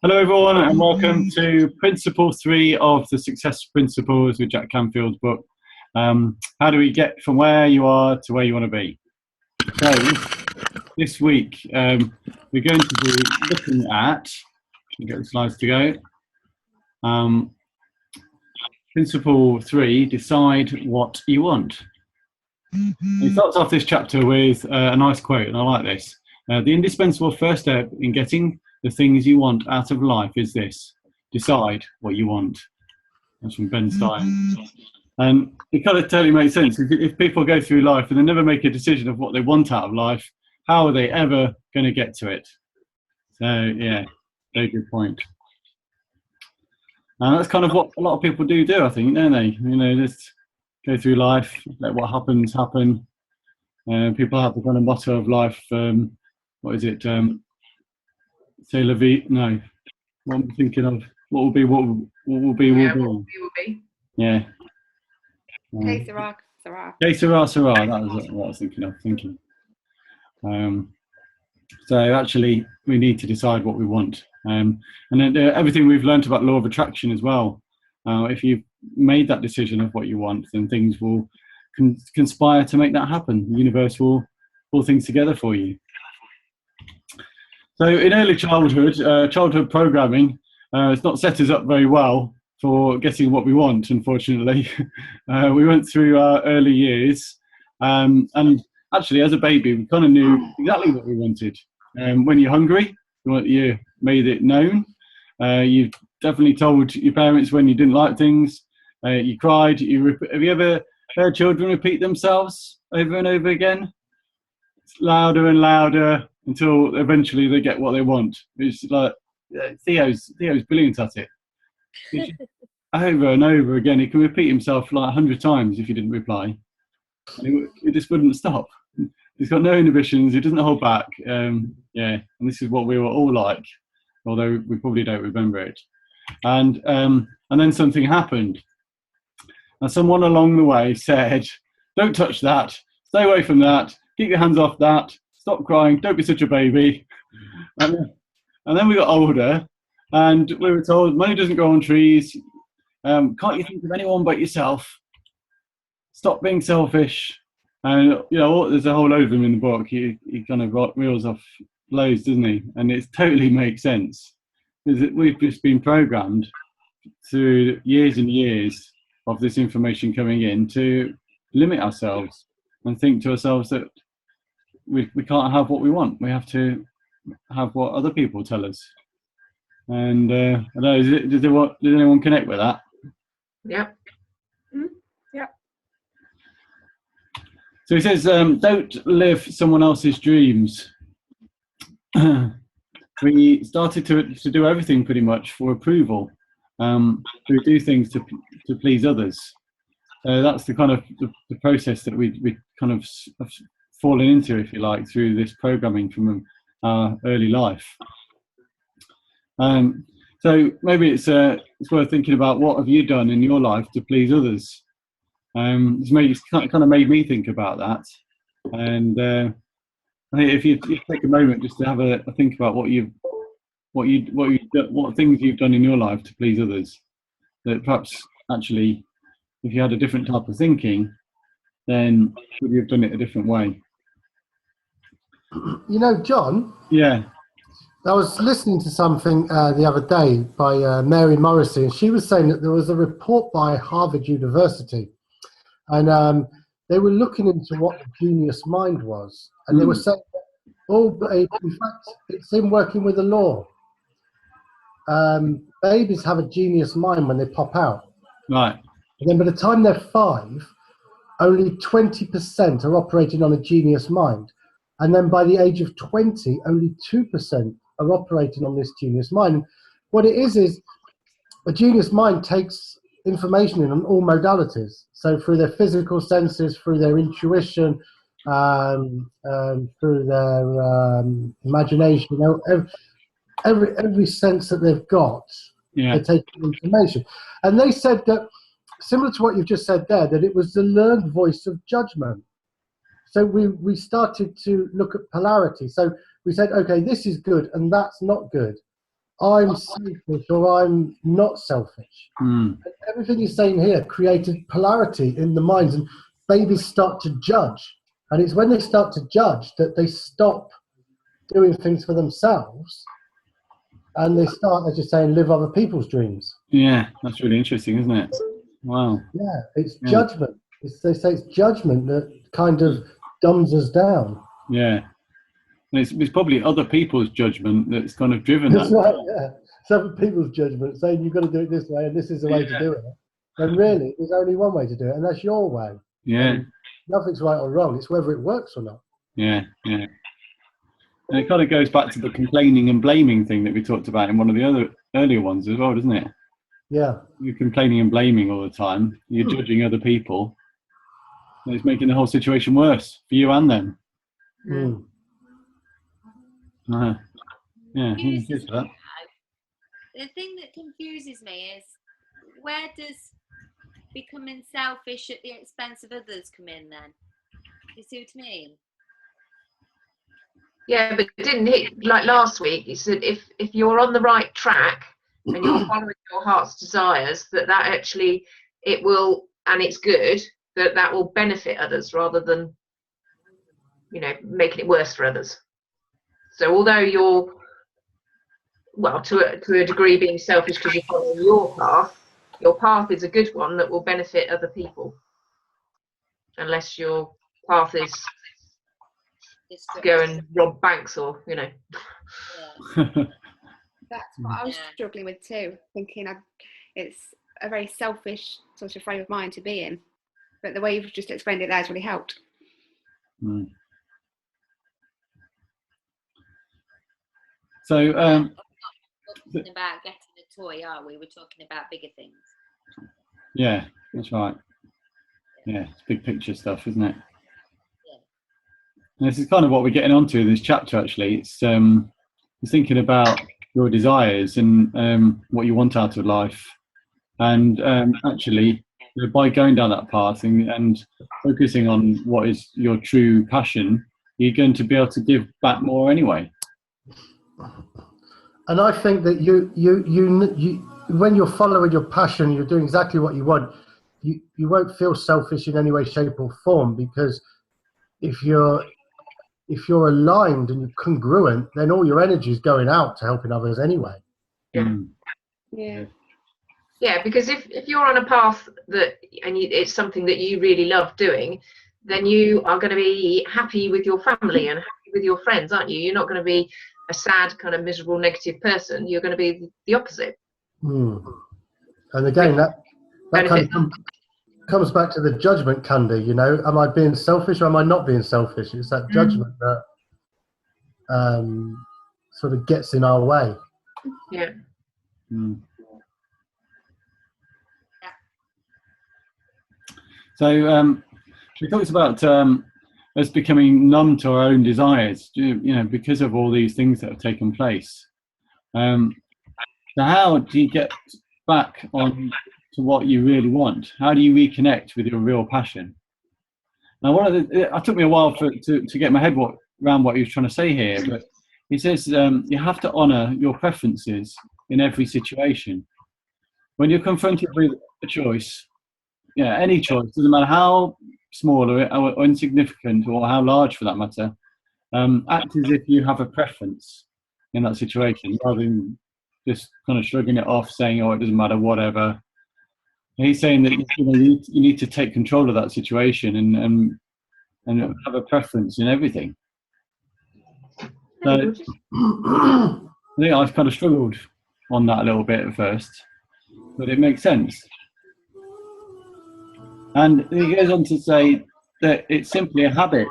Hello, everyone, and welcome to Principle 3 of the Success Principles with Jack Canfield's book. How do we get from where you are to where you want to be? So, this week, we're going to be looking at, get the slides to go. Principle 3, decide what you want. He starts off this chapter with a nice quote, and I like this. The indispensable first step in getting the things you want out of life is this: decide what you want. That's from Ben Stein. And it kind of totally makes sense. If people go through life and they never make a decision of what they want out of life, how are they ever going to get to it? So, yeah, very good point. And that's kind of what a lot of people do, I think, don't they? You know, just go through life, let what happens happen. People have the kind of motto of life. What is it? C'est la vie. No, what am I thinking of? What will be, what will be, will be. What will be. Yeah. Hey, Sarah. Hey, Sarah. That was what I was thinking of. So actually, we need to decide what we want. And then everything we've learned about law of attraction as well. If you've made that decision of what you want, then things will conspire to make that happen. The universe will pull things together for you. So in early childhood programming has not set us up very well for getting what we want, unfortunately. We went through our early years, and actually as a baby we kind of knew exactly what we wanted. When you're hungry, you made it known. You definitely told your parents when you didn't like things. You cried. Have you ever heard children repeat themselves over and over again? It's louder and louder until eventually they get what they want. It's like Theo's brilliant at it. Over and over again, he can repeat himself like 100 times if you didn't reply. And it just wouldn't stop. He's got no inhibitions. He doesn't hold back. And this is what we were all like, although we probably don't remember it. And then something happened. And someone along the way said, "Don't touch that. Stay away from that. Keep your hands off that. Stop crying. Don't be such a baby." And then we got older, and we were told, "Money doesn't grow on trees. Can't you think of anyone but yourself? Stop being selfish." And there's a whole load of them in the book. He kind of reels off loads, doesn't he? And it totally makes sense, because we've just been programmed through years and years of this information coming in to limit ourselves and think to ourselves that we can't have what we want. We have to have what other people tell us. And I don't know, does anyone connect with that? Yep. Yep. So he says, don't live someone else's dreams. We started to do everything pretty much for approval. We do things to please others. That's the kind of the process that we kind of have fallen into, if you like, through this programming from our early life. So maybe it's worth thinking about, what have you done in your life to please others? It's kind of made me think about that. And I think if you take a moment just to have a think about what things you've done in your life to please others, that perhaps actually, if you had a different type of thinking, then should you have done it a different way? You know, John? Yeah. I was listening to something the other day by Mary Morrissey, and she was saying that there was a report by Harvard University, and they were looking into what the genius mind was, and they were saying that, in fact, it's in working with the law. Babies have a genius mind when they pop out. Right. And then by the time they're 5, only 20% are operating on a genius mind. And then by the age of 20, only 2% are operating on this genius mind. What it is a genius mind takes information in on all modalities. So through their physical senses, through their intuition, through their imagination, every sense that they've got, they're taking information. And they said that, similar to what you've just said there, that it was the learned voice of judgment. So we started to look at polarity. So we said, okay, this is good and that's not good. I'm selfish or I'm not selfish. Mm. And everything you're saying here created polarity in the minds, and babies start to judge. And it's when they start to judge that they stop doing things for themselves, and they start, as you're saying, live other people's dreams. Yeah, that's really interesting, isn't it? Wow. Yeah, it's Yeah. judgment. They say it's judgment that kind of dumbs us down. Yeah. And it's probably other people's judgment that's kind of driven That's that. right, yeah. It's other people's judgment saying you've got to do it this way and this is the way to do it. And really, there's only one way to do it, and that's your way. Yeah. And nothing's right or wrong. It's whether it works or not. Yeah. Yeah. And it kind of goes back to the complaining and blaming thing that we talked about in one of the other earlier ones as well, doesn't it? Yeah. You're complaining and blaming all the time. You're judging other people. And it's making the whole situation worse for you and them. Mm. Yeah. Confuses Cheers for that. me, though. The thing that confuses me is, where does becoming selfish at the expense of others come in then? You see what I mean? Yeah, but didn't he, like last week, he said if you're on the right track and you're following your heart's desires, that actually it will, and it's good, that will benefit others rather than, making it worse for others. So although you're, well, to a degree being selfish because you're following your path is a good one that will benefit other people. Unless your path is to go and rob banks or, Yeah. That's what I was Yeah. struggling with too, thinking it's a very selfish sort of frame of mind to be in. But the way you've just explained it there has really helped. Mm. So, We're not talking about getting a toy, are we? We're talking about bigger things. yeah, that's right. Yeah, it's big picture stuff, isn't it? Yeah. And this is kind of what we're getting onto in this chapter, actually. It's thinking about your desires and what you want out of life. And actually, by going down that path and focusing on what is your true passion, you're going to be able to give back more anyway. And I think that you when you're following your passion, you're doing exactly what you want. You won't feel selfish in any way, shape, or form, because if you're aligned and you're congruent, then all your energy is going out to helping others anyway. Yeah. Mm. Yeah. Yeah, because if you're on a path it's something that you really love doing, then you are going to be happy with your family and happy with your friends, aren't you? You're not going to be a sad, kind of miserable, negative person. You're going to be the opposite. Mm. And again, that kind of comes back to the judgment, Candy. Am I being selfish or am I not being selfish? It's that judgment that sort of gets in our way. Yeah. Mm. So we talked about us becoming numb to our own desires, because of all these things that have taken place. So how do you get back on to what you really want? How do you reconnect with your real passion? Now, it took me a while to get my head around what he was trying to say here, but he says you have to honour your preferences in every situation. When you're confronted with a choice, any choice, doesn't matter how small or insignificant or how large for that matter, act as if you have a preference in that situation rather than just kind of shrugging it off, saying, oh, it doesn't matter, whatever. And he's saying that you need to take control of that situation and have a preference in everything. So I think I've kind of struggled on that a little bit at first, but it makes sense. And he goes on to say that it's simply a habit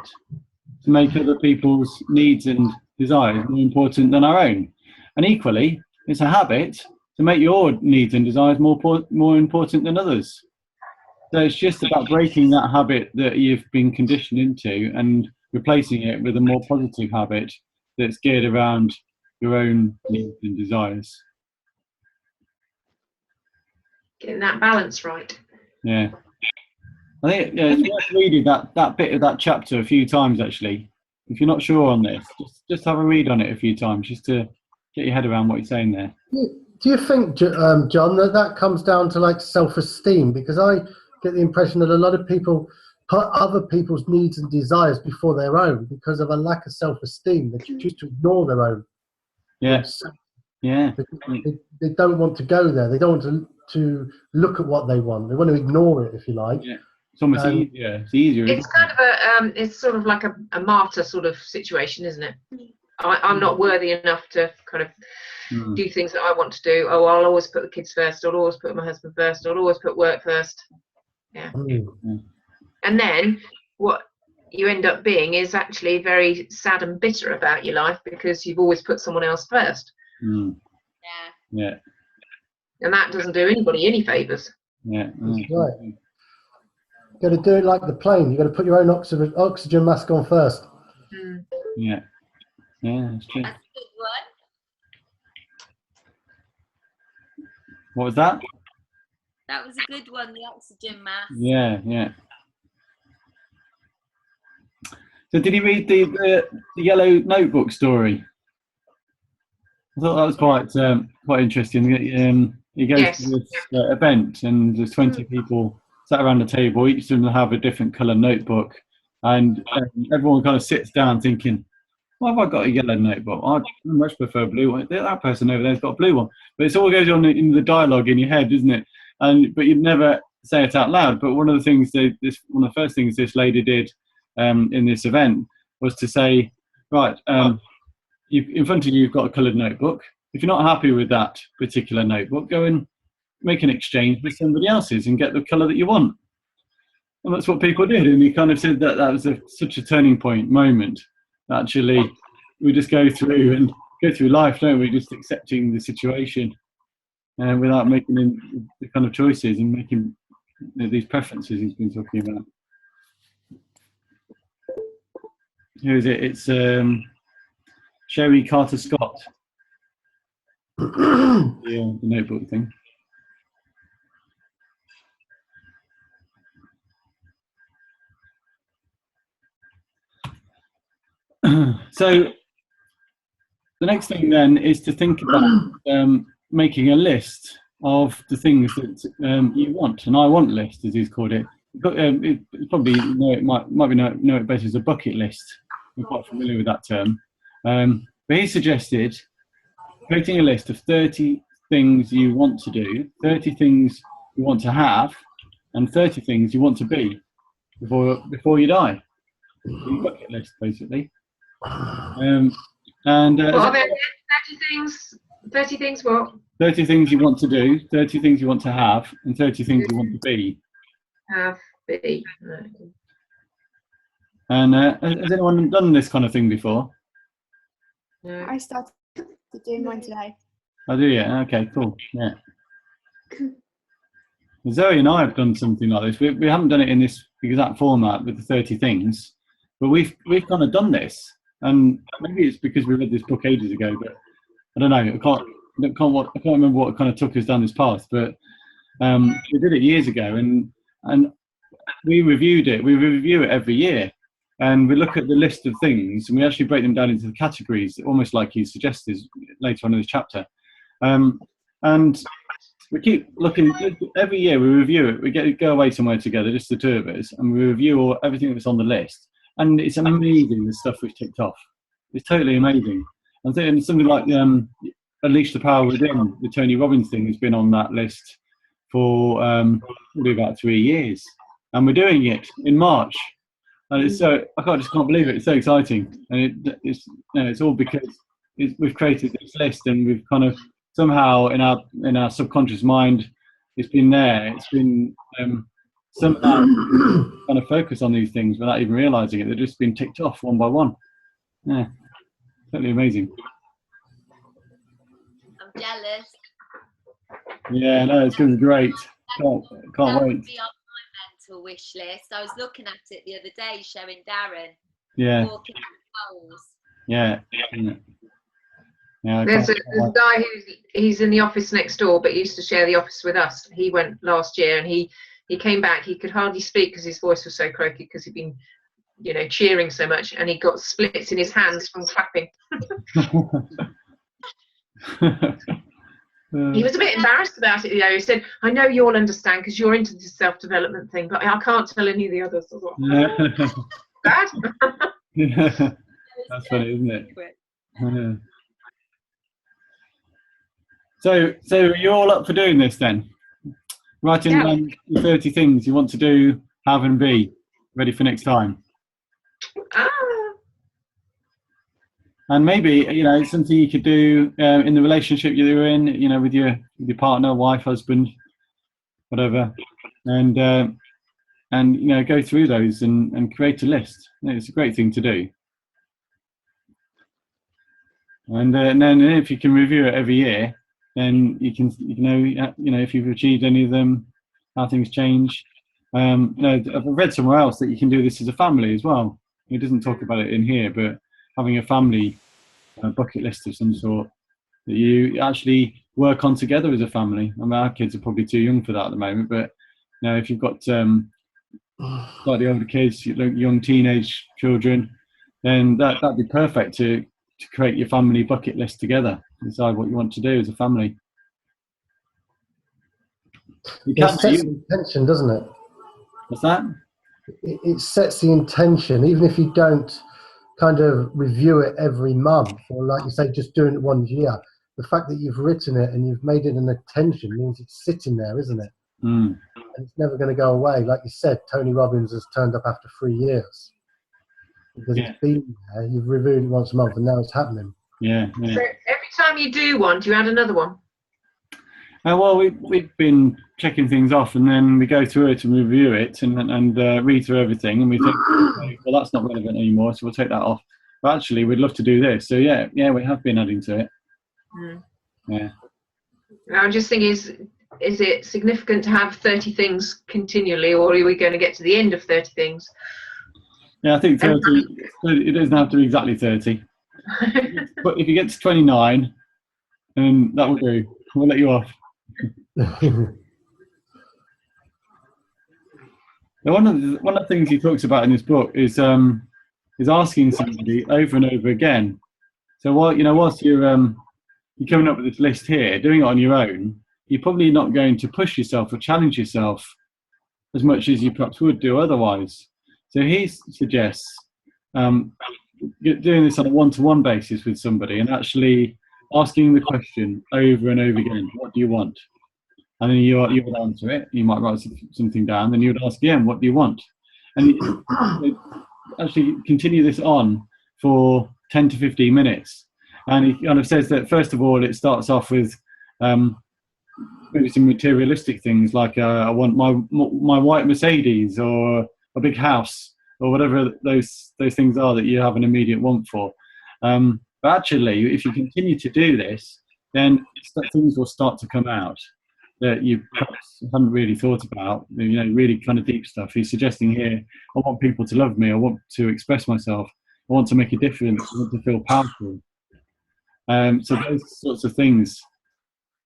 to make other people's needs and desires more important than our own. And equally, it's a habit to make your needs and desires more important than others. So it's just about breaking that habit that you've been conditioned into and replacing it with a more positive habit that's geared around your own needs and desires. Getting that balance right. Yeah. I think it's worth reading that bit of that chapter a few times, actually. If you're not sure on this, just have a read on it a few times, just to get your head around what you're saying there. Do you think, John, that comes down to like self-esteem? Because I get the impression that a lot of people put other people's needs and desires before their own because of a lack of self-esteem. They choose to ignore their own. Yeah, yeah, They don't want to go there. They don't want to look at what they want. They want to ignore it, if you like. yeah. It's almost easier. It's easier. It's kind of it's sort of like a martyr sort of situation, isn't it? I'm not worthy enough to kind of do things that I want to do. Oh, I'll always put the kids first. I'll always put my husband first. I'll always put work first. Yeah. And then what you end up being is actually very sad and bitter about your life because you've always put someone else first. Yeah. And that doesn't do anybody any favours. Yeah. That's right. You've got to do it like the plane. You've got to put your own oxygen mask on first. Yeah. Yeah, that's true. That's a good one. What was that? That was a good one, the oxygen mask. Yeah, yeah. So did you read the Yellow Notebook story? I thought that was quite interesting. He goes to this event and there's 20 people sat around the table. Each of them have a different colour notebook, and everyone kind of sits down thinking, "Why have I got a yellow notebook? I much prefer a blue one. That person over there's got a blue one." But it's all goes on in the dialogue in your head, isn't it? But you'd never say it out loud. But one of the things one of the first things this lady did in this event was to say, right, in front of you, you've got a coloured notebook. If you're not happy with that particular notebook, go and make an exchange with somebody else's and get the colour that you want. And that's what people did. And he kind of said that was such a turning point moment. Actually, we just go through life, don't we? Just accepting the situation without making the kind of choices and making these preferences he's been talking about. Who is it? It's Sherry Carter Scott. The notebook thing. So the next thing then is to think about making a list of the things that you want. An I want list, as he's called it. Probably it might be know it better as a bucket list. I'm quite familiar with that term. But he suggested creating a list of 30 things you want to do, 30 things you want to have, and 30 things you want to be before you die. Your bucket list, basically. What are there? 30 things? 30 things what? 30 things you want to do, 30 things you want to have, and 30 things you want to be. Be. And has anyone done this kind of thing before? No. I started doing mine today. I do, yeah. Okay, cool. Yeah. Zoe and I have done something like this. We haven't done it in this exact format with the 30 things, but we've kind of done this. And maybe it's because we read this book ages ago, but I don't know. I can't remember what kind of took us down this path, but we did it years ago, and we reviewed it. We review it every year, and we look at the list of things, and we actually break them down into the categories, almost like he suggested later on in this chapter. And we keep looking every year. We review it. We go away somewhere together, just the two of us, and we review everything that's on the list. And it's amazing the stuff we've ticked off. It's totally amazing. I'm thinking something like Unleash the Power Within, the Tony Robbins thing, has been on that list for probably about 3 years, and we're doing it in March. And it's so I just can't believe it. It's so exciting, and it's all because we've created this list, and we've kind of somehow in our subconscious mind, it's been there. It's been somehow kind of focus on these things without even realizing it. They've just been ticked off one by one. Yeah, totally amazing. I'm jealous. Yeah, no, it's going to be great. Can't That wait. would be on my mental wish list. I was looking at it the other day, showing Darren Yeah, walking the poles. yeah. Yeah, There's a guy he's in the office next door, but he used to share the office with us. He went last year, and he came back. He could hardly speak because his voice was so croaky because he'd been, cheering so much, and he got splits in his hands from clapping. He was a bit embarrassed about it, He said, "I know you'll understand because you're into this self-development thing, but I can't tell any of the others." I thought, bad. Yeah. That's funny, isn't it? Yeah. So are you all up for doing this then? Writing Yeah. down the 30 things you want to do, have, and be ready for next time. Ah. And maybe, it's something you could do in the relationship you're in, with your partner, wife, husband, whatever, and go through those and create a list. It's a great thing to do. And then if you can review it every year, then you can know if you've achieved any of them, how things change. I've read somewhere else that you can do this as a family as well. It doesn't talk about it in here, but having a family bucket list of some sort that you actually work on together as a family. I mean, our kids are probably too young for that at the moment, but if you've got slightly older kids, young teenage children, then that'd be perfect to create your family bucket list together. Decide what you want to do as a family. It sets the intention, doesn't it? What's that? It sets the intention, even if you don't kind of review it every month, or like you say, just doing it one year. The fact that you've written it and you've made it an attention means it's sitting there, isn't it? Mm. And it's never going to go away. Like you said, Tony Robbins has turned up after 3 years because it's been there. You've reviewed it once a month, and now it's happening. Yeah. So every time you do one, do you add another one? Well, we've been checking things off, and then we go through it and review it and read through everything, and we think, well, that's not relevant anymore, so we'll take that off. But actually, we'd love to do this. So yeah, we have been adding to it. Mm. Yeah. I'm just thinking, is it significant to have 30 things continually, or are we going to get to the end of 30 things? Yeah, I think 30. It doesn't have to be exactly 30. But if you get to 29, then that will do. We'll let you off. One of the things he talks about in this book is asking somebody over and over again. So whilst you're coming up with this list here, doing it on your own, you're probably not going to push yourself or challenge yourself as much as you perhaps would do otherwise. So he suggests doing this on a one-to-one basis with somebody and actually asking the question over and over again, what do you want? And then you would answer it. You might write something down, then you would ask again, what do you want? And actually continue this on for 10 to 15 minutes. And he kind of says that, first of all, it starts off with maybe some materialistic things like I want my white Mercedes or a big house or whatever those things are that you have an immediate want for. But actually, if you continue to do this, then things will start to come out that you perhaps haven't really thought about, really kind of deep stuff. He's suggesting here, I want people to love me, I want to express myself, I want to make a difference, I want to feel powerful. So those sorts of things,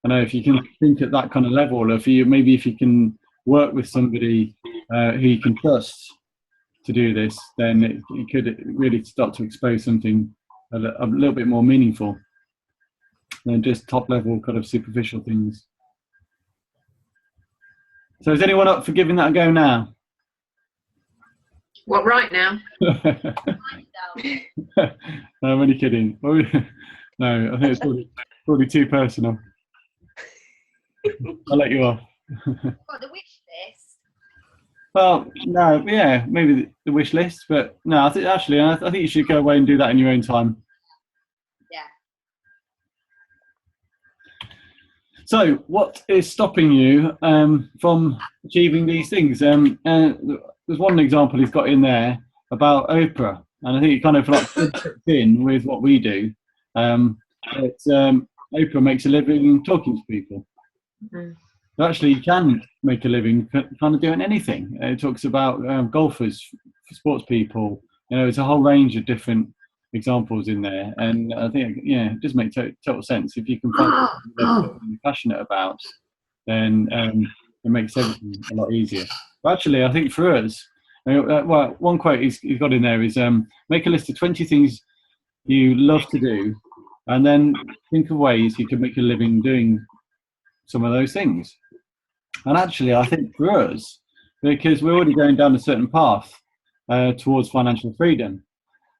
I know if you can think at that kind of level, or if you can work with somebody who you can trust to do this, then it could really start to expose something a little bit more meaningful than just top level kind of superficial things. So is anyone up for giving that a go now? What, right now? No, I'm only kidding. No, I think it's probably too personal. I'll let you off. Got the wish list. Well, no, yeah, maybe the wish list, but no, I think you should go away and do that in your own time. Yeah. So, what is stopping you from achieving these things? There's one example he's got in there about Oprah, and I think it kind of like fits in with what we do. Oprah makes a living talking to people. Mm. So actually, you can make a living kind of doing anything. It talks about golfers, sports people. There's a whole range of different examples in there, and I think it does make total sense. If you can find something you're passionate about, then it makes everything a lot easier. But actually, I think for us, one quote he's got in there is make a list of 20 things you love to do and then think of ways you can make a living doing some of those things. And actually, I think for us, because we're already going down a certain path towards financial freedom,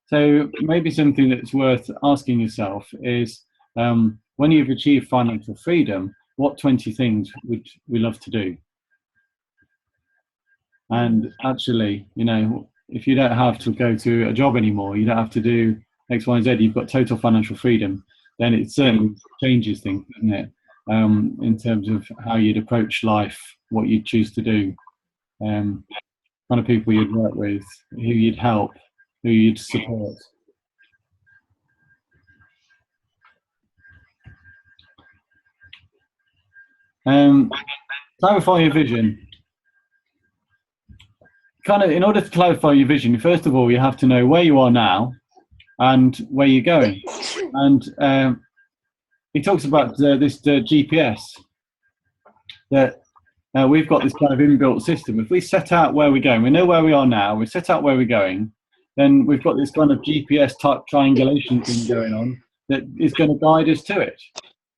so maybe something that's worth asking yourself is, when you've achieved financial freedom, what 20 things would we love to do? And actually, you know, if you don't have to go to a job anymore, you don't have to do X, Y, and Z, you've got total financial freedom, then it certainly changes things, doesn't it? In terms of how you'd approach life, what you'd choose to do, kind of people you'd work with, who you'd help, who you'd support. Clarify your vision. Kind of, in order to clarify your vision, first of all, you have to know where you are now and where you're going. And he talks about this GPS, that we've got this kind of inbuilt system. If we set out where we're going, we know where we are now, we set out where we're going, then we've got this kind of GPS type triangulation thing going on that is going to guide us to it.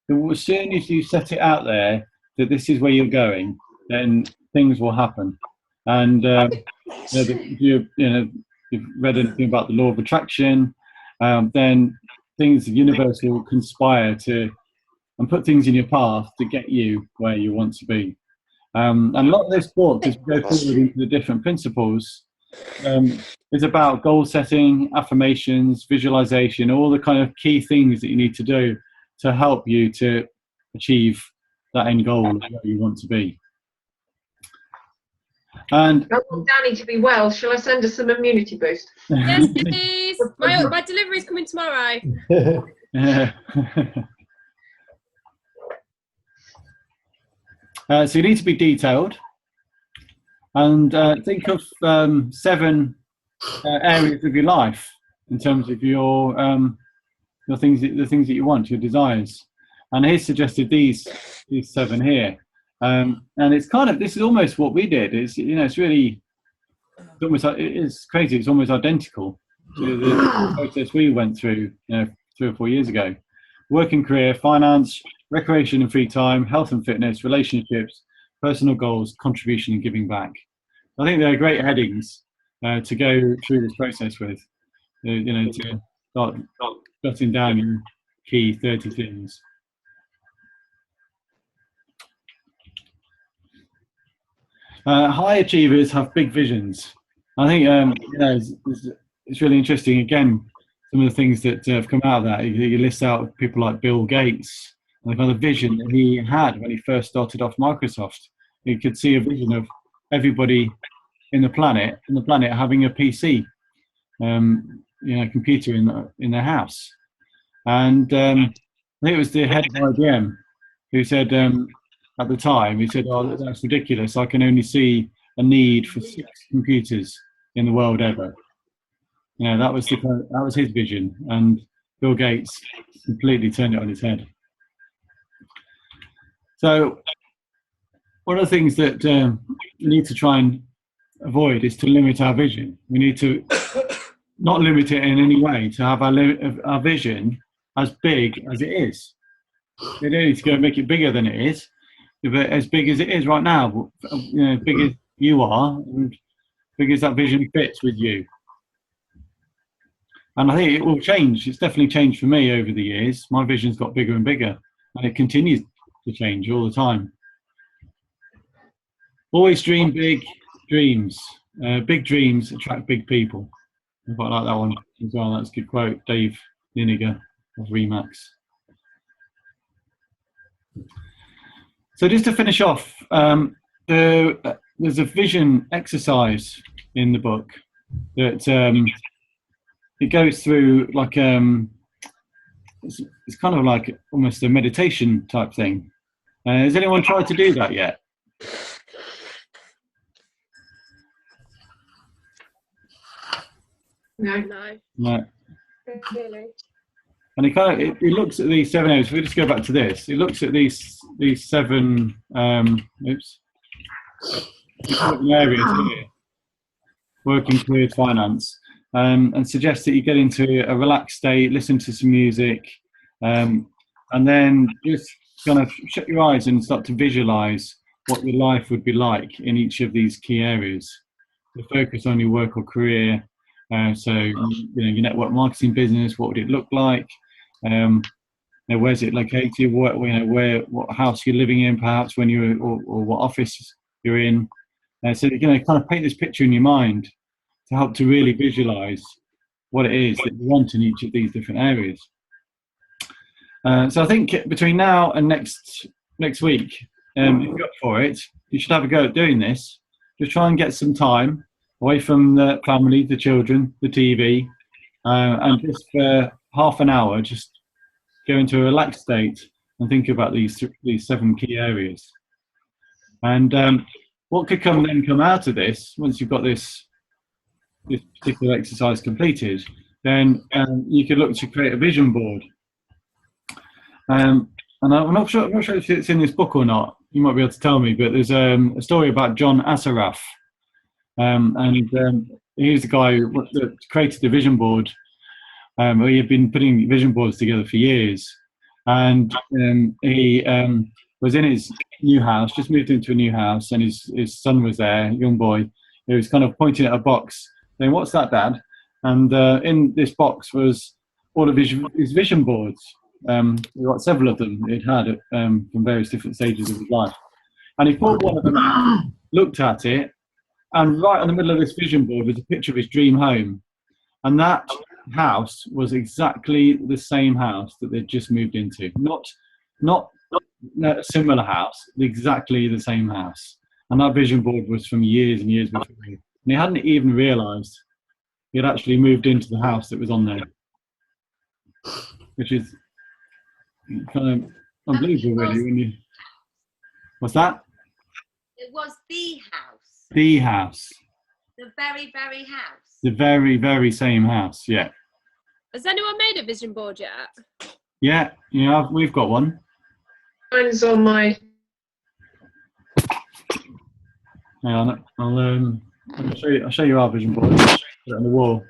So as soon as you set it out there that this is where you're going, then things will happen. And if you've read anything about the law of attraction, then things, the universe will conspire to and put things in your path to get you where you want to be. And a lot of this book, as we go forward into the different principles, is about goal setting, affirmations, visualization, all the kind of key things that you need to do to help you to achieve that end goal of where you want to be. And I want Danny to be well. Shall I send her some immunity boost? Yes, please. My delivery's coming tomorrow. So you need to be detailed, and think of 7 areas of your life in terms of your things, the things that you want, your desires. And he suggested these 7 here. And it's kind of, this is almost what we did. It's, you know, it is crazy. It's almost identical to the process we went through, you know, 3 or 4 years ago. Work and career, finance, recreation and free time, health and fitness, relationships, personal goals, contribution and giving back. I think they're great headings to go through this process with, you know, to start jotting down your key 30 things. High achievers have big visions. I think you know, it's really interesting. Again, some of the things that have come out of that. You list out people like Bill Gates and the kind of vision that he had when he first started off Microsoft. You could see a vision of everybody in the planet having a PC, you know, computer in their house. And I think it was the head of IBM who said, at the time, he said, "Oh, that's ridiculous. I can only see a need for 6 computers in the world ever." You know, that was his vision, and Bill Gates completely turned it on its head. So, one of the things that we need to try and avoid is to limit our vision. We need to not limit it in any way, to have our vision as big as it is. We don't need to go and make it bigger than it is, but as big as it is right now, you know, big as you are, and big as that vision fits with you. And I think it will change. It's definitely changed for me over the years. My vision's got bigger and bigger, and it continues to change all the time. Always dream big dreams. Big dreams attract big people. I quite like that one as well. That's a good quote. Dave Liniger of Remax. So just to finish off, there's a vision exercise in the book that it goes through like it's kind of like almost a meditation type thing. Has anyone tried to do that yet? No. No. Really. And it looks at these 7 areas. If we just go back to this, it looks at these 7 areas here: working, career, finance, and suggests that you get into a relaxed state, listen to some music, And then just kind of shut your eyes and start to visualize what your life would be like in each of these key areas. So focus on your work or career. So your network marketing business, what would it look like? Where's it located? What house you're living in, perhaps when you're, or what office you're in. So kind of paint this picture in your mind to help to really visualize what it is that you want in each of these different areas. So I think between now and next week, if you're up for it, you should have a go at doing this. Just try and get some time away from the family, the children, the TV, and just for half an hour, just go into a relaxed state and think about these 7 key areas. And what could come out of this, once you've got this particular exercise completed, then you could look to create a vision board. And I'm not sure if it's in this book or not. You might be able to tell me, but there's a story about John Assaraf, and he's the guy that created the vision board. He had been putting vision boards together for years, and he was in his new house, just moved into a new house, and his son was there, a young boy. He was kind of pointing at a box, saying, "What's that, Dad?" And in this box was all of his vision boards. We got several of them he'd had from various different stages of his life. And he pulled one of them out, looked at it, and right in the middle of this vision board was a picture of his dream home. And that house was exactly the same house that they'd just moved into. Not a similar house, exactly the same house. And that vision board was from years and years before. And he hadn't even realised he had actually moved into the house that was on there, which is kind of unbelievable, really. What's that? It was the house. The house. The very, very house. The very, very same house. Yeah. Has anyone made a vision board yet? Yeah. We've got one. Mine's on my. Hang on. I'll show you our vision board. Put it on the wall.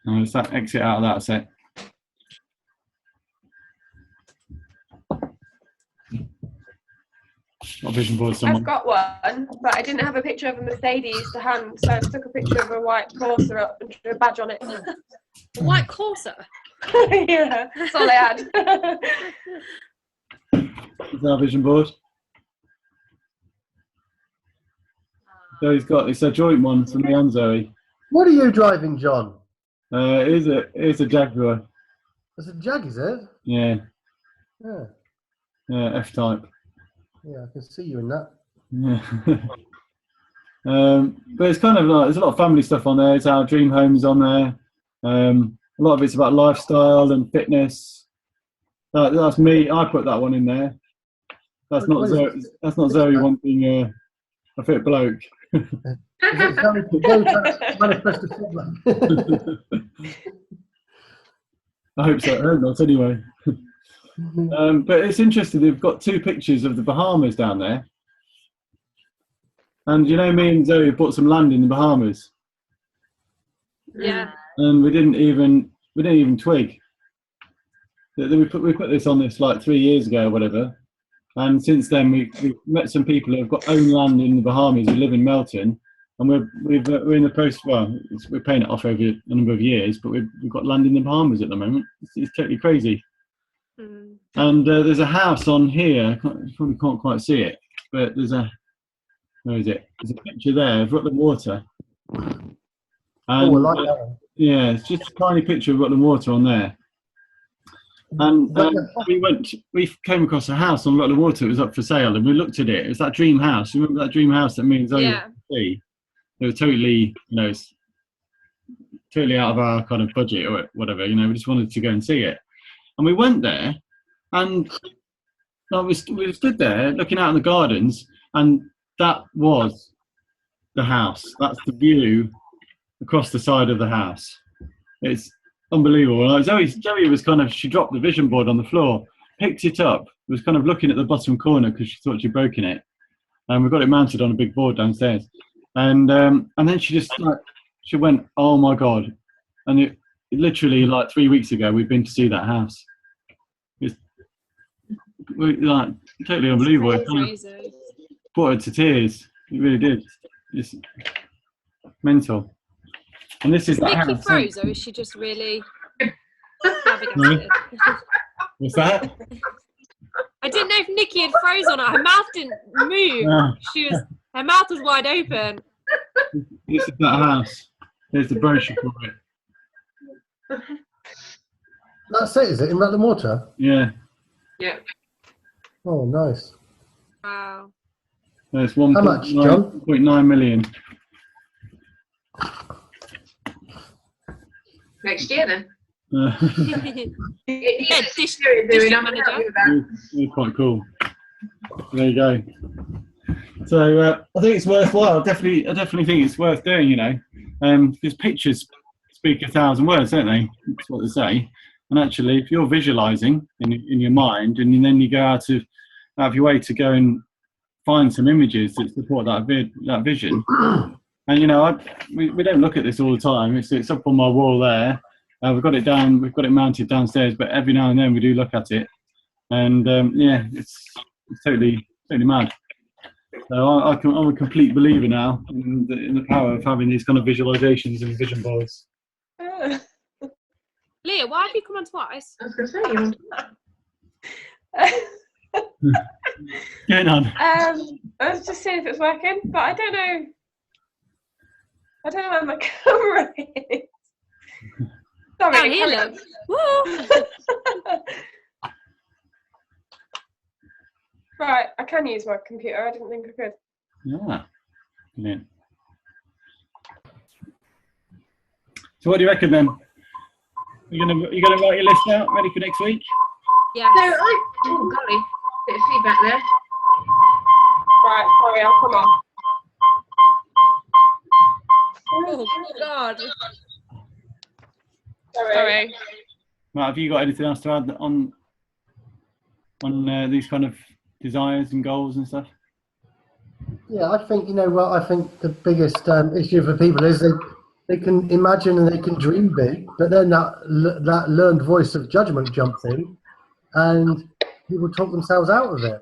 I'll just exit out of that a sec. Got a vision board somewhere. I've got one, but I didn't have a picture of a Mercedes to hand, so I took a picture of a white Corsa up and drew a badge on it. A white Corsa? Yeah, that's all I had. Is our vision board? So it's a joint one for me and Zoe. What are you driving, John? It's a Jaguar. It's a Jag, is it? Yeah. Yeah. Yeah, F-Type. Yeah, I can see you in that. Yeah. But it's kind of like, there's a lot of family stuff on there. It's our dream homes on there. A lot of it's about lifestyle and fitness. That's me. I put that one in there. That's not Zoe. That's not Zoe wanting a fit bloke. Manifest I hope so. I hope not. Anyway. But it's interesting, they've got 2 pictures of the Bahamas down there. And me and Zoe bought some land in the Bahamas. Yeah. And we didn't even twig. We put this on this like 3 years ago or whatever. And since then we've met some people who have got own land in the Bahamas who live in Melton. And we're in the process, we're paying it off over a number of years, but we've got land in the Bahamas at the moment. It's totally crazy. And there's a house on here. You probably can't quite see it, but where is it? There's a picture there of Rutland Water. And, I like that one. Yeah, it's just a tiny picture of Rutland Water on there. And we came across a house on Rutland Water. It was up for sale, and we looked at it. It was that dream house. You remember that dream house that me and Zoe see? It was totally, it's totally out of our kind of budget or whatever. We just wanted to go and see it. And we went there, and we stood there looking out in the gardens, and that was the house. That's the view across the side of the house. It's unbelievable. Like Zoe was she dropped the vision board on the floor, picked it up, was kind of looking at the bottom corner because she thought she'd broken it. And we got it mounted on a big board downstairs. And then she just she went, "Oh my God." And literally like 3 weeks ago, we've been to see that house. It's like totally unbelievable. It kind of Crazy. brought her to tears. It really did. It's mental. And this is Is that Nikki house. froze, or is she just really flabbergasted? What's that? I didn't know if Nikki had froze or not. Her mouth didn't move. Yeah. Her mouth was wide open. This is that house. There's the brochure for it. That's it, is it? In Rutland Water? Yeah. Yeah. Oh, nice. Wow. There's How much, John? 1.9 million. Next year then. Uh, Yeah, Doing district I'm manager. happy with that. It's quite cool. There you go. So I think it's worthwhile. I definitely think it's worth doing. You know, because pictures speak 1,000 words, don't they? That's what they say. And actually, if you're visualising in your mind, and then you go out of your way to go and find some images that support that vision. And you know, we don't look at this all the time. It's up on my wall there. We've got it down. We've got it mounted downstairs. But every now and then we do look at it, and yeah, it's totally mad. So I'm a complete believer now in the power of having these kind of visualizations and vision boards. Leah, why have you come on twice? I was going to say, you want Going on. I was just seeing if it's working, but I don't know where my camera is. Sorry, Down here, carry look. on. Woo! Right, I can use my computer. I didn't think I could. Yeah. Brilliant. So what do you reckon then? You gonna write your list out, ready for next week? Yeah. So oh golly, bit of feedback there. Right, sorry, I'll come on. Oh God. Sorry. Right, have you got anything else to add on these kind of desires and goals and stuff? Yeah, I think, you know what, I think the biggest issue for people is they can imagine and they can dream big, but then that learned voice of judgment jumps in and people talk themselves out of it.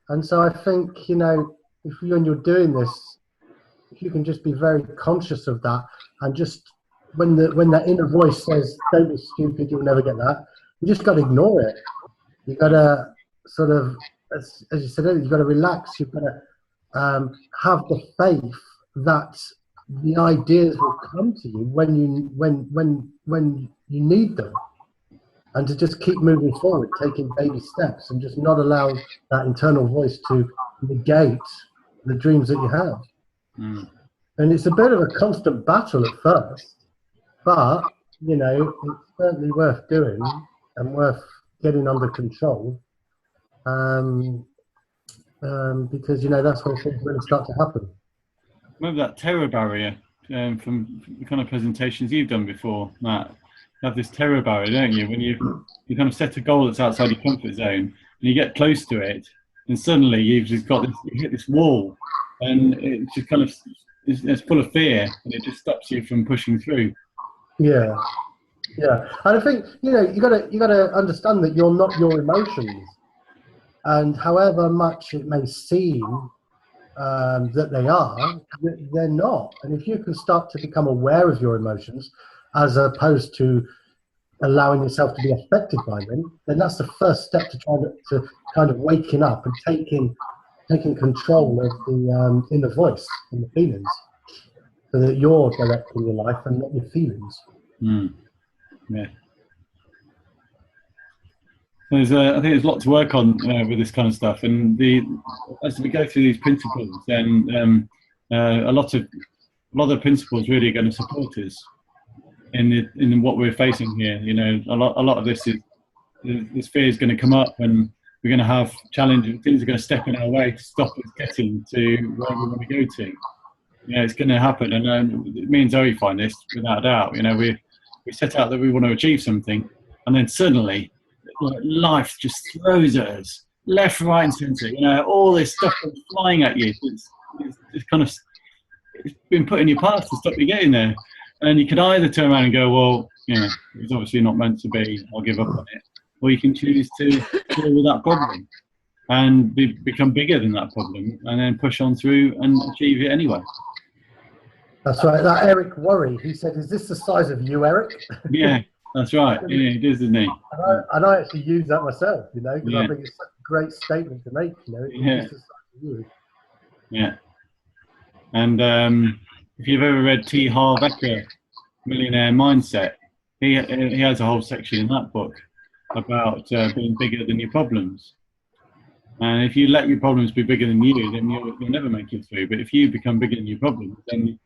And so I think, you know, when you're doing this, if you can just be very conscious of that, and just when that inner voice says, don't be stupid, you'll never get that, you just got to ignore it. You got to sort of, as you said earlier, you've got to relax. You've got to have the faith that the ideas will come to you when you need them, and to just keep moving forward, taking baby steps, and just not allow that internal voice to negate the dreams that you have. Mm. And it's a bit of a constant battle at first, but you know, it's certainly worth doing and worth getting under control. Because you know, that's when things really start to happen. Remember that terror barrier from the kind of presentations you've done before, Matt? You have this terror barrier, don't you? When you kind of set a goal that's outside your comfort zone and you get close to it, and suddenly you've just got this, you hit this wall, and it just kind of it's full of fear, and it just stops you from pushing through. Yeah, yeah. And I think, you know, you gotta understand that you're not your emotions, and however much it may seem that they are, they're not. And if you can start to become aware of your emotions, as opposed to allowing yourself to be affected by them, then that's the first step to try to kind of waking up and taking control of the inner voice and the feelings, so that you're directing your life and not your feelings. Mm. Yeah. I think there's a lot to work on with this kind of stuff, and as we go through these principles, then a lot of the principles really are going to support us in what we're facing here. You know, a lot of this fear is going to come up, and we're going to have challenges. Things are going to step in our way to stop us getting to where we want to go to. You know, it's going to happen, and me and Zoe find this without a doubt. You know, we set out that we want to achieve something, and then suddenly, life just throws at us left, right, and centre. You know, all this stuff comes flying at you. It's kind of it's been put in your path to stop you getting there, And you could either turn around and go, well, it's obviously not meant to be, I'll give up on it. Or you can choose to deal with that problem and become bigger than that problem and then push on through and achieve it anyway. That's right. That Eric Worre, he said, "Is this the size of you, Eric?" Yeah, that's right. Yeah, he does, doesn't he? And I actually use that myself, because Yeah. I think it's such a great statement to make. It's just the size of you. Yeah. And if you've ever read T. Harv Eker, Millionaire Mindset, he has a whole section in that book about being bigger than your problems. And if you let your problems be bigger than you, then you'll never make it through. But if you become bigger than your problems, then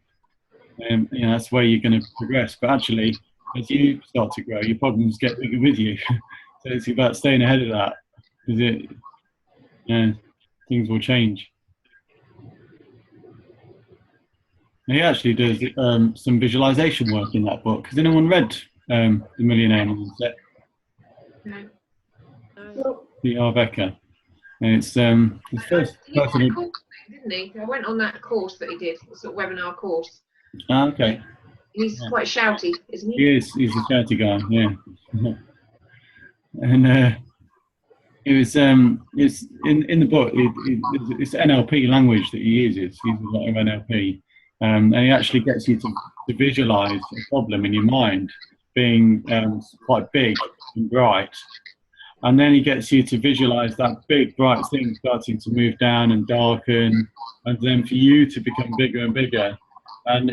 that's where you're going to progress. But actually, as you start to grow, your problems get bigger with you. So it's about staying ahead of that, because things will change. He actually does some visualization work in that book. Has anyone read The Millionaire Mindset? No. T. Harv Eker. And it's his first He did person. that course, didn't he? I went on that course that he did, the sort of webinar course. Okay. He's quite shouty, isn't he? He is. He's a charity guy. Yeah. And it's in the book. It's NLP language that he uses. He uses a lot of NLP, and he actually gets you to visualize a problem in your mind being quite big and bright. And then he gets you to visualize that big, bright thing starting to move down and darken, and then for you to become bigger and bigger. And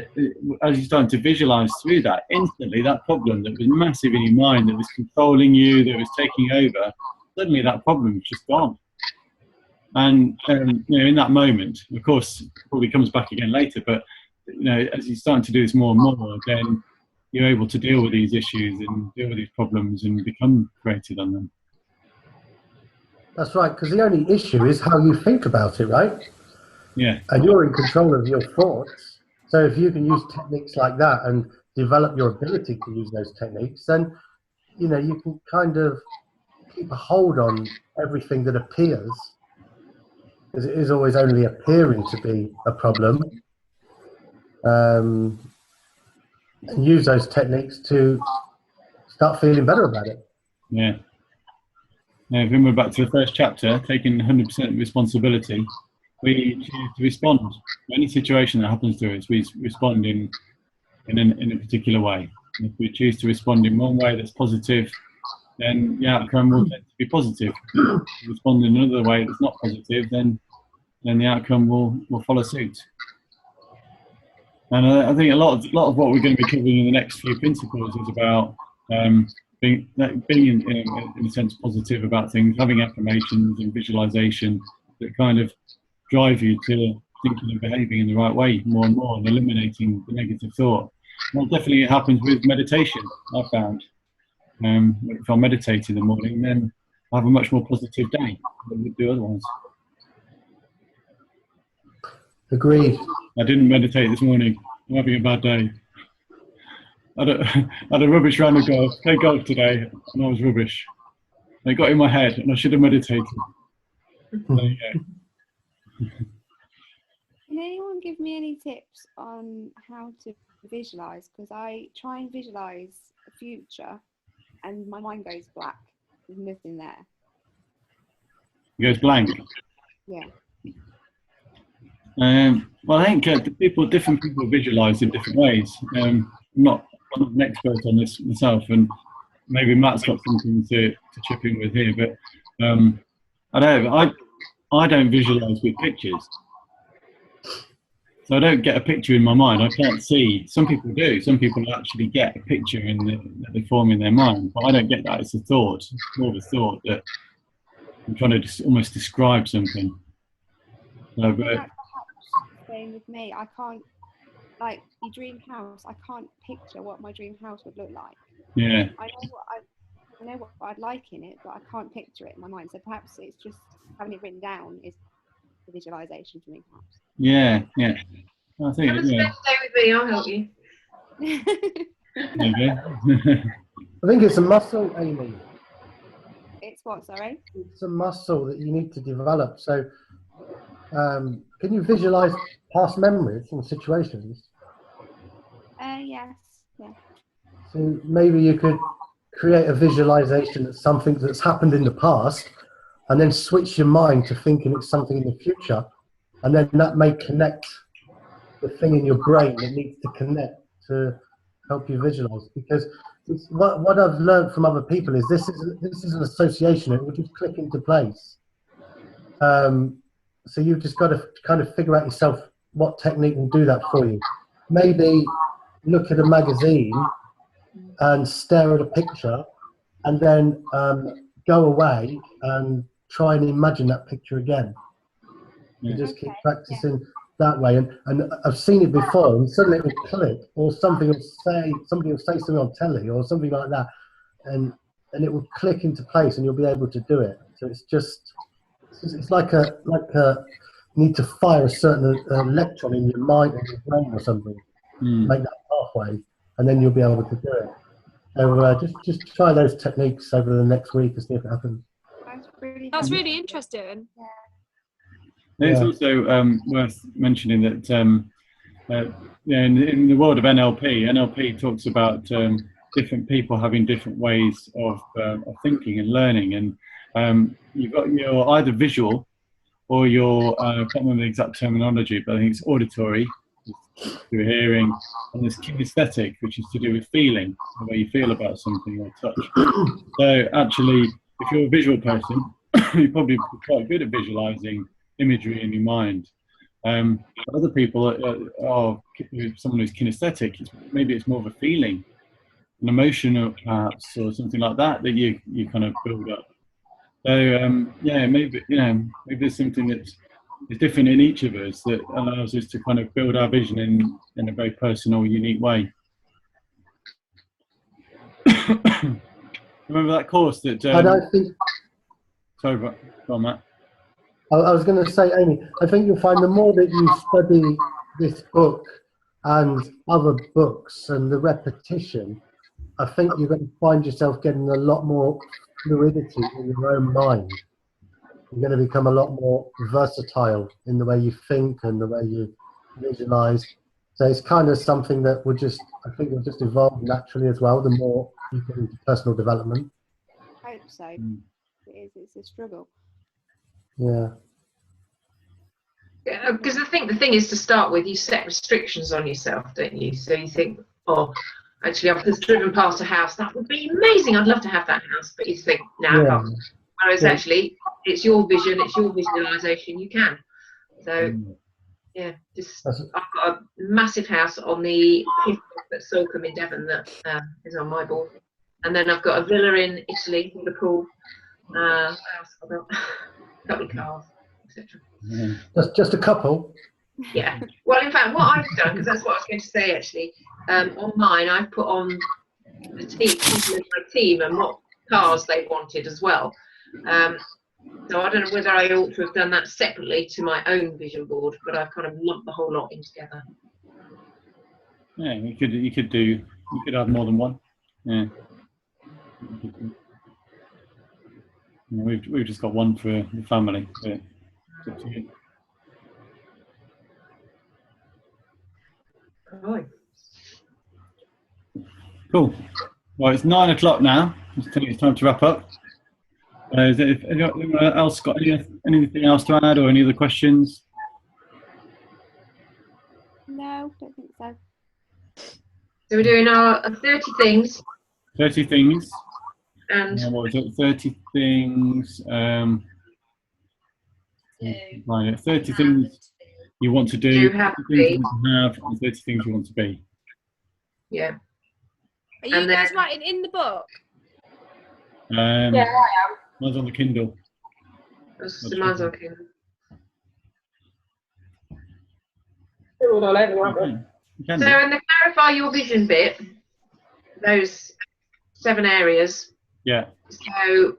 as you're starting to visualize through that, instantly that problem that was massive in your mind, that was controlling you, that was taking over, suddenly that problem is just gone. And in that moment, of course, it probably comes back again later, but as you're starting to do this more and more, then you're able to deal with these issues and deal with these problems and become creative on them. That's right, because the only issue is how you think about it, right? Yeah. And you're in control of your thoughts. So if you can use techniques like that and develop your ability to use those techniques, then you can kind of keep a hold on everything that appears, because it is always only appearing to be a problem, and use those techniques to start feeling better about it. Yeah. Now, if we're back to the first chapter, taking 100% responsibility, we choose to respond to any situation that happens to us. We respond in a particular way. If we choose to respond in one way that's positive, then the outcome will tend to be positive. If we respond in another way that's not positive, then the outcome will follow suit. And I think a lot of what we're going to be covering in the next few principles is about being in a sense positive about things, having affirmations and visualization that kind of drive you to thinking and behaving in the right way more and more, and eliminating the negative thought. Well, definitely it happens with meditation, I found. If I meditate in the morning, then I have a much more positive day than I would do otherwise. Agreed. I didn't meditate this morning. I'm having a bad day. I had a rubbish round of golf. Played golf today, and I was rubbish. It got in my head, and I should have meditated. There you go. Can anyone give me any tips on how to visualize? Because I try and visualize the future and my mind goes black. There's nothing there. It goes blank. Yeah. Well, I think different people visualize in different ways. I'm not an expert on this myself, and maybe Matt's got something to chip in with here, but I don't visualize with pictures. So I don't get a picture in my mind. I can't see. Some people do. Some people actually get a picture that they form in their mind, but I don't get that. It's a thought. It's more of a thought that I'm trying to almost describe something. So, but That's perhaps same with me. I can't, like your dream house, I can't picture what my dream house would look like. yeah, I know what I'd like in it, but I can't picture it in my mind. So perhaps it's just having it written down is the visualization for me, perhaps. yeah. I think Have a stay with me, I'll help you. There you go. I think it's a muscle, Amy. It's what, sorry? It's a muscle that you need to develop. So can you visualize past memories and situations? Yes. So maybe you could create a visualization of something that's happened in the past, and then switch your mind to thinking it's something in the future, and then that may connect the thing in your brain that needs to connect to help you visualize. Because it's, what I've learned from other people is this is an association. It will just click into place. So you've just got to kind of figure out yourself what technique will do that for you. Maybe look at a magazine and stare at a picture, and then go away and try and imagine that picture again. You just keep practicing that way, and I've seen it before, and suddenly it will click, or somebody will say something on telly or something like that, and it will click into place, and you'll be able to do it. So it's like you need to fire a certain electron in your mind or your brain or something, make that pathway, and then you'll be able to do it. So just try those techniques over the next week and see if it happens. That's really interesting. It's also worth mentioning that in the world of NLP talks about different people having different ways of thinking and learning, and you've got your either visual or your I can't remember the exact terminology, but I think it's auditory, through hearing, and there's kinesthetic, which is to do with feeling, the way you feel about something or touch. So actually, if you're a visual person, you're probably quite good at visualizing imagery in your mind. Other people are someone who's kinesthetic. Maybe it's more of a feeling, an emotion, perhaps, or something like that you kind of build up. So maybe there's something that's different in each of us that allows us to kind of build our vision in a very personal, unique way. Remember that course that? I don't think. Sorry, go on, Matt. I was going to say, Amy, I think you'll find the more that you study this book and other books and the repetition, I think you're going to find yourself getting a lot more fluidity in your own mind. You're going to become a lot more versatile in the way you think and the way you visualize. So it's kind of something that I think will just evolve naturally as well, the more you get into personal development. I hope so. It's a struggle. Yeah. Yeah, because I think the thing is, to start with, you set restrictions on yourself, don't you? So you think, oh, actually, I've just driven past a house. That would be amazing. I'd love to have that house. But you think, no, I can't. Whereas actually, it's your vision, it's your visualization. You can. So, yeah, I've got a massive house on the cliff at Salcombe in Devon that is on my board. And then I've got a villa in Italy with a pool. I've got a couple of cars, etc. Just a couple. Yeah. Well, in fact, what I've done, because that's what I was going to say actually, on mine, I've put on the people in my team and what cars they wanted as well. So I don't know whether I ought to have done that separately to my own vision board, but I've kind of lumped the whole lot in together. Yeah, you could have more than one. Yeah. We've just got one for the family. But it's up to you. Right. Cool. Well, it's 9 o'clock now. I think it's time to wrap up. Is anyone else got anything else to add or any other questions? No, don't think so. So we're doing our 30 things. 30 things. And what was it? 30 things. 30 things you want to do, 30 things you want to have, and 30 things you want to be. Yeah. Are you guys writing in the book? Yeah, I am. Mine's on the Kindle. Mine's on Kindle. Okay. So in the clarify your vision bit, those 7 areas. Yeah. So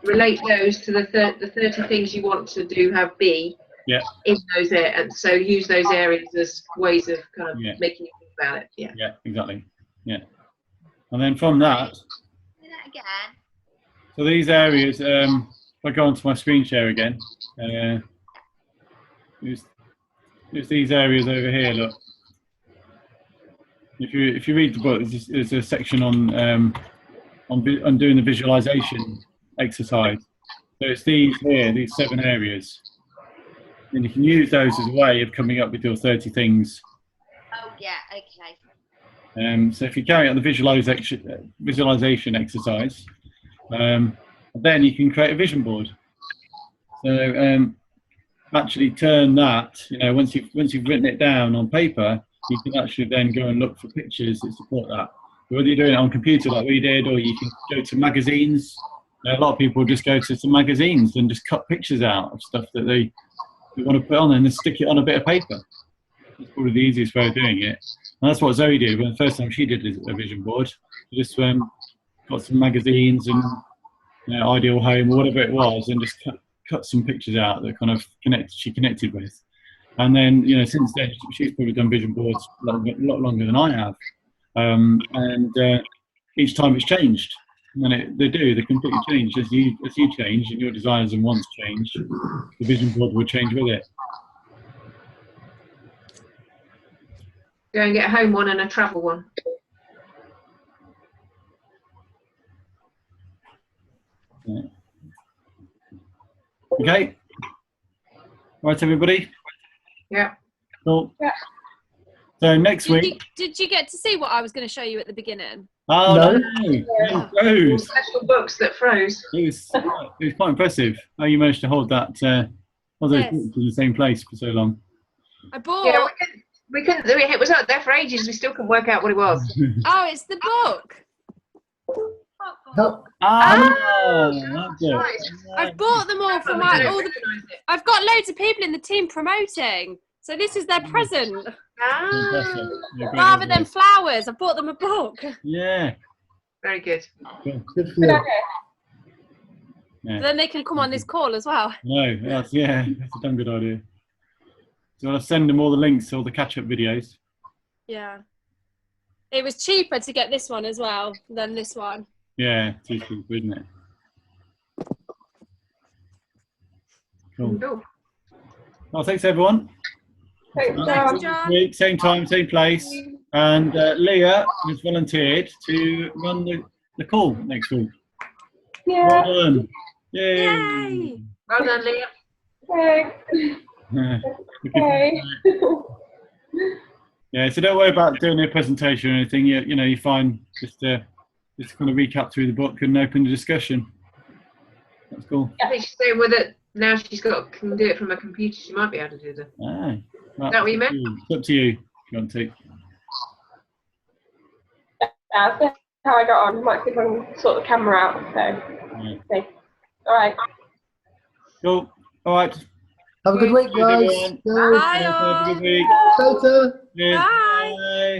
relate those to the 30 things you want to do, have, be. Yeah. In those areas, and so use those areas as ways of kind of making you think about it. Yeah. Yeah, exactly. Yeah. And then from that. Do that again. So these areas, if I go onto my screen share again, there's these areas over here, look. If you read the book, there's a section on doing the visualization exercise. So it's these 7 areas, and you can use those as a way of coming up with your 30 things. Oh yeah, okay. So if you carry out the visualization exercise, then you can create a vision board. So actually turn that, once you've written it down on paper, you can actually then go and look for pictures that support that. Whether you're doing it on computer like we did, or you can go to magazines. A lot of people just go to some magazines and just cut pictures out of stuff that they want to put on and then stick it on a bit of paper. That's probably the easiest way of doing it. And that's what Zoe did when the first time she did a vision board. She just got some magazines and Ideal Home or whatever it was, and just cut some pictures out that kind of she connected with. And then, since then, she's probably done vision boards a lot longer than I have. And each time it's changed. And they completely change. As you change and your desires and wants change, the vision board will change with it. Go and get a home one and a travel one. Yeah. Okay. Right, everybody? Yeah. Cool. Yeah. So next week. Did you get to see what I was going to show you at the beginning? Oh, No. no. Froze. Special books that froze. It was quite impressive how you managed to hold that all those Yes. books in the same place for so long. I bought. Yeah, we couldn't. It was out there for ages. We still couldn't work out what it was. Oh, it's the book. How, That's it. Right. I've bought them all for I've got loads of people in the team promoting. So this is their present. Fantastic. Yeah, great Rather idea. than flowers, I bought them a book. Yeah. Very good. Cool. good for you. Yeah. Then they can come on this call as well. No, that's a damn good idea. So I'll send them all the links to all the catch-up videos. Yeah. It was cheaper to get this one as well than this one. Yeah, it's useful, isn't it? Cool. Cool. Well, thanks everyone. Thanks, Well, John. next week, same time, same place. And Leah has volunteered to run the call next week. Yeah. Well done. Yay. Yay! Well done, Leah. Thanks. Okay. Yeah, so don't worry about doing a presentation or anything. You find just kind of recap through the book and open the discussion. That's cool. I think she's saying with it now can do it from a computer. She might be able to do that. Ah, Is that what you meant? It's up to you if you want to. That's how I got on. Might see if I can sort the camera out. So, Yeah. okay. All right. Cool. All right. Have a good week, Cheers, guys. everyone. Go. Bye, Have a all. good week. Later. Cheers. Bye. Bye.